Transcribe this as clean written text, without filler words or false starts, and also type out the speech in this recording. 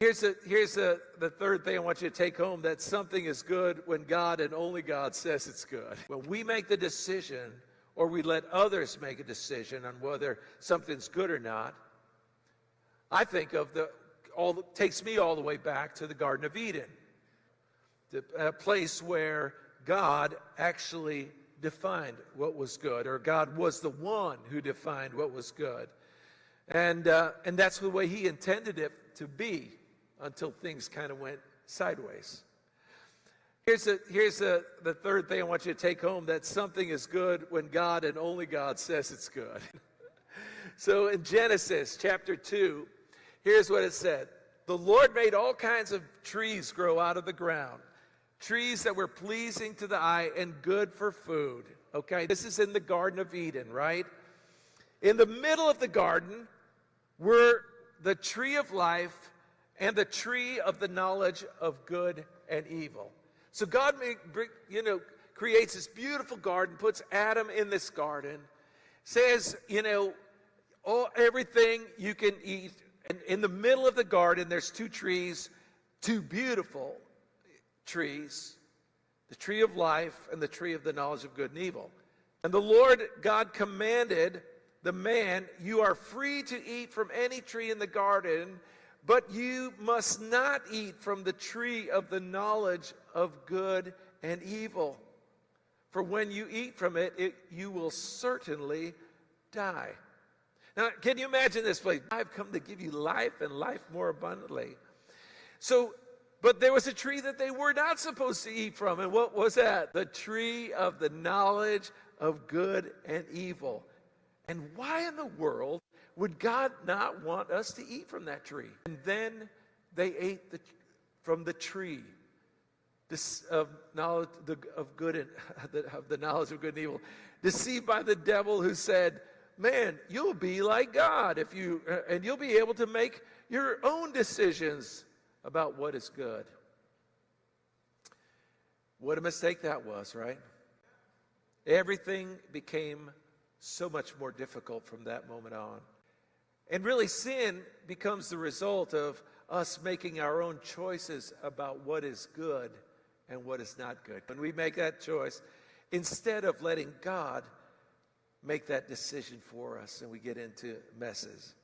The third thing I want you to take home, that something is good when God and only God says it's good. When we make the decision, or we let others make a decision on whether something's good or not, I think of takes me all the way back to the Garden of Eden, a place where God actually defined what was good, or God was the one who defined what was good. And that's the way he intended it to be until things kind of went sideways. Here's the third thing I want you to take home, that something is good when God and only God says it's good. So in Genesis chapter 2, here's what it said. The Lord made all kinds of trees grow out of the ground, trees that were pleasing to the eye and good for food. Okay, this is in the Garden of Eden, right? In the middle of the garden were the tree of life and the tree of the knowledge of good and evil. So God creates this beautiful garden, puts Adam in this garden, says, everything you can eat. And in the middle of the garden, there's two trees, two beautiful trees, the tree of life and the tree of the knowledge of good and evil. And the Lord God commanded the man, you are free to eat from any tree in the garden, but you must not eat from the tree of the knowledge of good and evil. For when you eat from it, you will certainly die. Now, can you imagine this place? I've come to give you life and life more abundantly. But there was a tree that they were not supposed to eat from. And what was that? The tree of the knowledge of good and evil. And why in the world would God not want us to eat from that tree? And then they ate from the tree of knowledge of good and of the knowledge of good and evil, deceived by the devil, who said, "Man, you'll be like God and you'll be able to make your own decisions about what is good." What a mistake that was, right? Everything became so much more difficult from that moment on. And really, sin becomes the result of us making our own choices about what is good and what is not good. When we make that choice, instead of letting God make that decision for us, and we get into messes.